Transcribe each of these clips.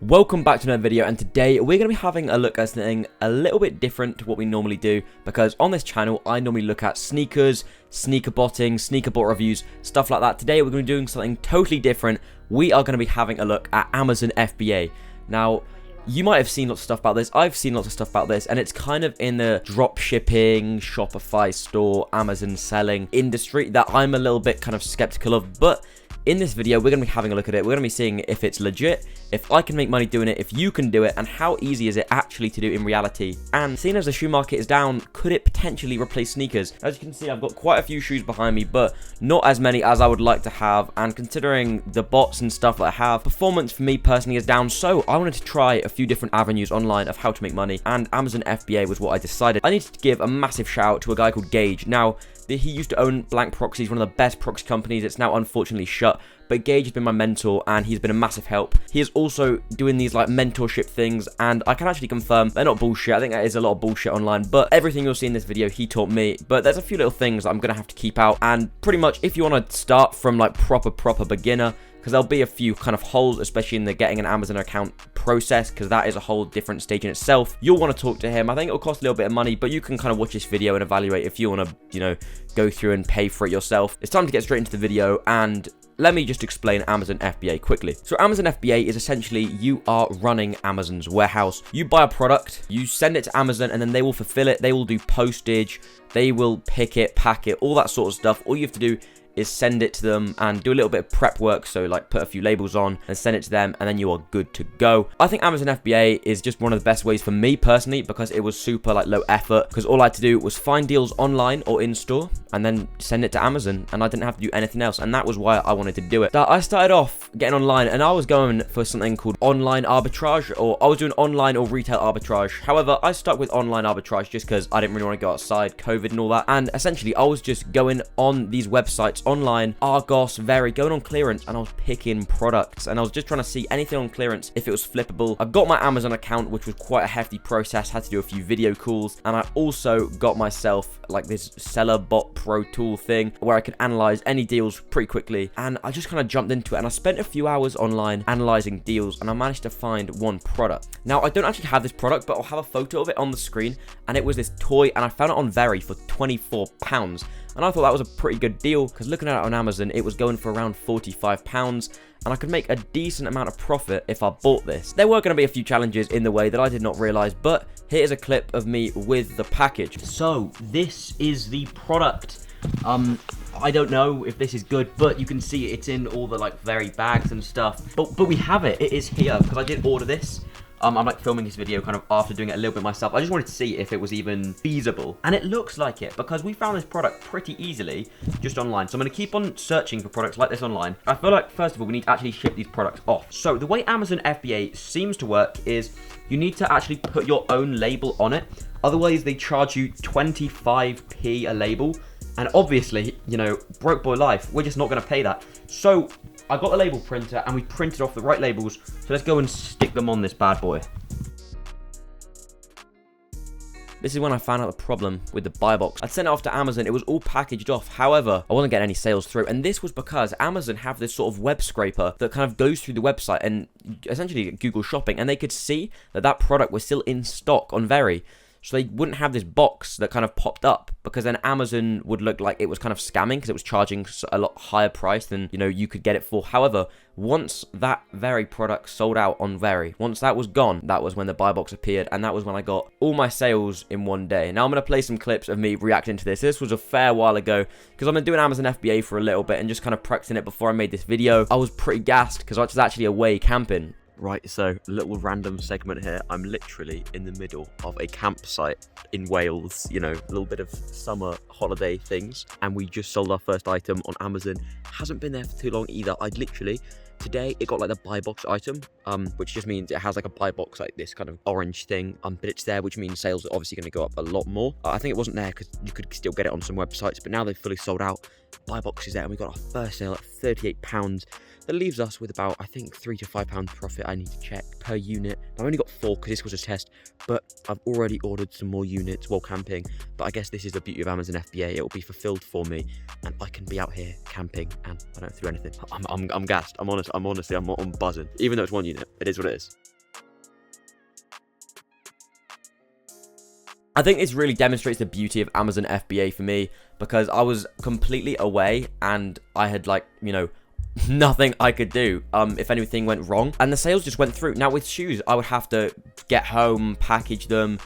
Welcome back to another video, and today we're going to be having a look at something a little bit different to what we normally do, because on this channel I normally look at sneakers, sneaker botting, sneaker bot reviews, stuff like that. Today we're going to be doing something totally different. We are going to be having a look at Amazon FBA. Now, you might have seen lots of stuff about this, I've seen lots of stuff about this, and it's kind of in the drop shipping, Shopify store, Amazon selling industry that I'm a little bit kind of skeptical of, but in this video, we're going to be having a look at it. We're going to be seeing if it's legit, if I can make money doing it, if you can do it, and how easy is it actually to do in reality. And seeing as the shoe market is down, could it potentially replace sneakers? As you can see, I've got quite a few shoes behind me, but not as many as I would like to have. And considering the bots and stuff that I have, performance for me personally is down. So I wanted to try a few different avenues online of how to make money, and Amazon FBA was what I decided. I needed to give a massive shout out to a guy called Gage. Now, he used to own Blank Proxies, one of the best proxy companies. It's now unfortunately shut, but Gage has been my mentor and he's been a massive help. He is also doing these like mentorship things, and I can actually confirm they're not bullshit. I think there is a lot of bullshit online, but everything you'll see in this video he taught me. But there's a few little things I'm gonna have to keep out, and pretty much if you want to start from like proper beginner, because there'll be a few kind of holes, especially in the getting an Amazon account process, because that is a whole different stage in itself. You'll want to talk to him. I think it'll cost a little bit of money, but you can kind of watch this video and evaluate if you want to, you know, go through and pay for it yourself. It's time to get straight into the video, and let me just explain Amazon FBA quickly. So Amazon FBA is essentially you are running Amazon's warehouse. You buy a product, you send it to Amazon, and then they will fulfill it. They will do postage, they will pick it, pack it, all that sort of stuff. All you have to do is send it to them and do a little bit of prep work, so like put a few labels on and send it to them, and then you are good to go. I think Amazon FBA is just one of the best ways for me personally, because it was super like low effort, because all I had to do was find deals online or in store and then send it to Amazon, and I didn't have to do anything else, and that was why I wanted to do it. I started off getting online and I was going for something called online arbitrage, or I was doing online or retail arbitrage. However, I stuck with online arbitrage just because I didn't really want to go outside, COVID and all that, and essentially I was just going on these websites online, Argos, Very, going on clearance, and I was picking products, and I was just trying to see anything on clearance if it was flippable. I got my Amazon account, which was quite a hefty process, had to do a few video calls, and I also got myself like this seller bot pro tool thing where I could analyze any deals pretty quickly, and I just kind of jumped into it, and I spent a few hours online analyzing deals, and I managed to find one product. Now, I don't actually have this product, but I'll have a photo of it on the screen, and it was this toy, and I found it on Very for £24. And I thought that was a pretty good deal, because looking at it on Amazon, it was going for around £45, and I could make a decent amount of profit if I bought this. There were going to be a few challenges in the way that I did not realize, but here's a clip of me with the package. So this is the product. I don't know if this is good, but you can see it's in all the like Very bags and stuff. But we have it. It is here, because I did order this. I'm like filming this video kind of after doing it a little bit myself. I just wanted to see if it was even feasible. And it looks like it, because we found this product pretty easily just online. So I'm going to keep on searching for products like this online. I feel like, first of all, we need to actually ship these products off. So the way Amazon FBA seems to work is you need to actually put your own label on it. Otherwise, they charge you 25p a label. And obviously, you know, broke boy life, we're just not going to pay that. So I got the label printer and we printed off the right labels. So let's go and stick them on this bad boy. This is when I found out the problem with the buy box. I'd sent it off to Amazon, it was all packaged off. However, I wasn't getting any sales through. And this was because Amazon have this sort of web scraper that kind of goes through the website and essentially Google Shopping. And they could see that that product was still in stock on Very. So they wouldn't have this box that kind of popped up, because then Amazon would look like it was kind of scamming, because it was charging a lot higher price than, you know, you could get it for. However, once that Very product sold out on Very, once that was gone, that was when the buy box appeared, and that was when I got all my sales in one day. Now I'm going to play some clips of me reacting to this. This was a fair while ago, because I've been doing Amazon FBA for a little bit and just kind of practicing it before I made this video. I was pretty gassed, because I was actually away camping. Right, so a little random segment here. I'm literally in the middle of a campsite in Wales, you know, a little bit of summer holiday things, and we just sold our first item on Amazon. Hasn't been there for too long either. I'd literally, today it got like the buy box item, which just means it has like a buy box, like this kind of orange thing, but it's there, which means sales are obviously going to go up a lot more. I think it wasn't there because you could still get it on some websites, but now they've fully sold out. Buy box is there, and we got our first sale at £38. That leaves us with about, I think, £3 to £5 profit. I need to check per unit. I've only got 4 because this was a test, but I've already ordered some more units while camping. But I guess this is the beauty of Amazon FBA. It will be fulfilled for me, and I can be out here camping, and I don't have to do anything. I'm gassed. I'm honestly, I'm buzzing. Even though it's 1 unit, it is what it is. I think this really demonstrates the beauty of Amazon FBA for me, because I was completely away and I had, like, you know, nothing I could do if anything went wrong, and the sales just went through. Now with shoes, I would have to get home, package them,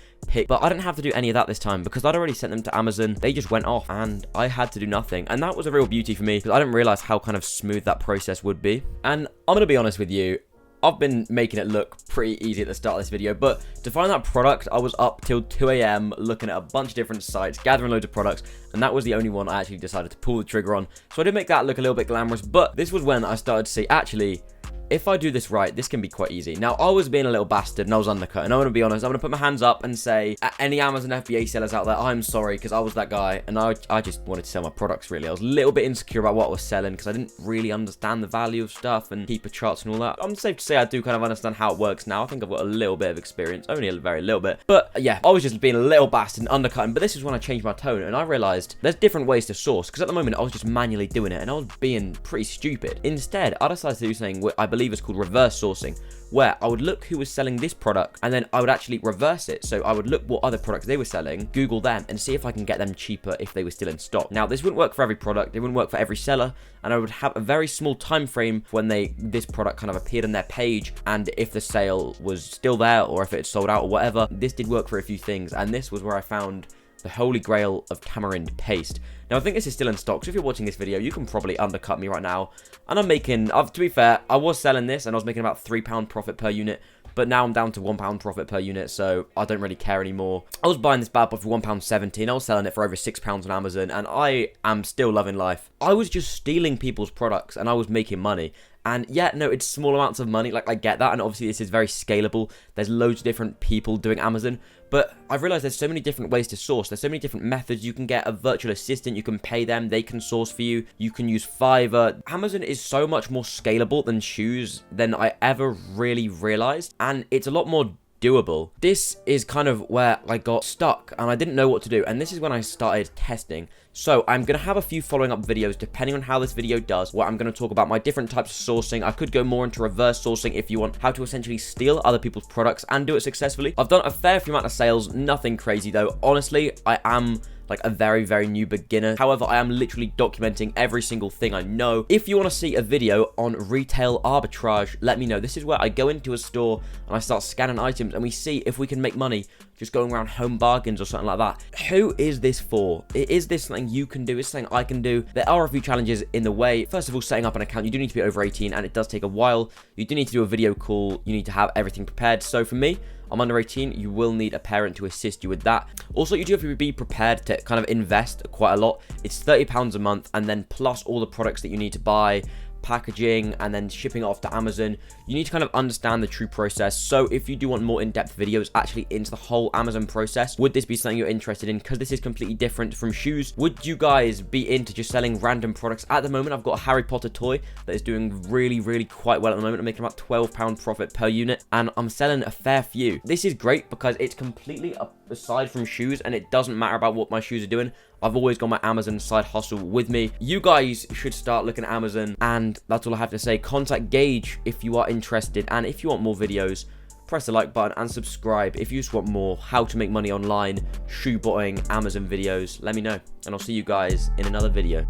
but I didn't have to do any of that this time because I'd already sent them to Amazon. They just went off and I had to do nothing, and that was a real beauty for me because I didn't realize how kind of smooth that process would be. And I'm gonna be honest with you, I've been making it look pretty easy at the start of this video, but to find that product, I was up till 2 AM looking at a bunch of different sites, gathering loads of products, and that was the only one I actually decided to pull the trigger on. So I did make that look a little bit glamorous, but this was when I started to see, actually, if I do this right, this can be quite easy. Now, I was being a little bastard and I was undercut, and I'm going to be honest, I'm going to put my hands up and say, any Amazon FBA sellers out there, I'm sorry, because I was that guy, and I just wanted to sell my products, really. I was a little bit insecure about what I was selling, because I didn't really understand the value of stuff and keeper charts and all that. I'm safe to say I do kind of understand how it works now. I think I've got a little bit of experience, only a very little bit. But yeah, I was just being a little bastard and undercutting, but this is when I changed my tone, and I realized there's different ways to source, because at the moment, I was just manually doing it, and I was being pretty stupid. Instead, I decided to do something what I believe is called reverse sourcing, where I would look who was selling this product and then I would actually reverse it. So I would look what other products they were selling, Google them, and see if I can get them cheaper if they were still in stock. Now, this wouldn't work for every product, it wouldn't work for every seller, and I would have a very small time frame when this product kind of appeared on their page, and if the sale was still there or if it had sold out or whatever. This did work for a few things, and this was where I found the holy grail of tamarind paste. Now, I think this is still in stock, so if you're watching this video, you can probably undercut me right now. And I'm making, to be fair, I was selling this, and I was making about £3 profit per unit, but now I'm down to £1 profit per unit, so I don't really care anymore. I was buying this bad boy for £1.70, and I was selling it for over £6 on Amazon, and I am still loving life. I was just stealing people's products, and I was making money. And yeah, no, it's small amounts of money, like I get that, and obviously this is very scalable. There's loads of different people doing Amazon, but I've realized there's so many different ways to source. There's so many different methods. You can get a virtual assistant, you can pay them, they can source for you. You can use Fiverr. Amazon is so much more scalable than shoes than I ever really realized, and it's a lot more doable. This is kind of where I got stuck and I didn't know what to do, and this is when I started testing. So I'm going to have a few following up videos depending on how this video does, where I'm going to talk about my different types of sourcing. I could go more into reverse sourcing if you want, how to essentially steal other people's products and do it successfully. I've done a fair few amount of sales, nothing crazy though. Honestly, I am like a very, very new beginner. However, I am literally documenting every single thing I know. If you want to see a video on retail arbitrage, let me know. This is where I go into a store and I start scanning items and we see if we can make money just going around home bargains or something like that. Who is this for? Is this something you can do? Is something I can do? There are a few challenges in the way. First of all, setting up an account. You do need to be over 18 and it does take a while. You do need to do a video call. You need to have everything prepared. So for me, I'm under 18, you will need a parent to assist you with that. Also, you do have to be prepared to kind of invest quite a lot. It's £30 a month, and then plus all the products that you need to buy, packaging, and then shipping it off to Amazon. You need to kind of understand the true process. So if you do want more in-depth videos actually into the whole Amazon process, would this be something you're interested in? Because this is completely different from shoes. Would you guys be into just selling random products? At the moment, I've got a Harry Potter toy that is doing really, really quite well at the moment. I'm making about £12 profit per unit, and I'm selling a fair few. This is great because it's completely aside from shoes, and it doesn't matter about what my shoes are doing. I've always got my Amazon side hustle with me. You guys should start looking at Amazon, and that's all I have to say. Contact Gage if you are interested, and if you want more videos, press the like button and subscribe. If you just want more how to make money online, shoe botting, Amazon videos, let me know, and I'll see you guys in another video.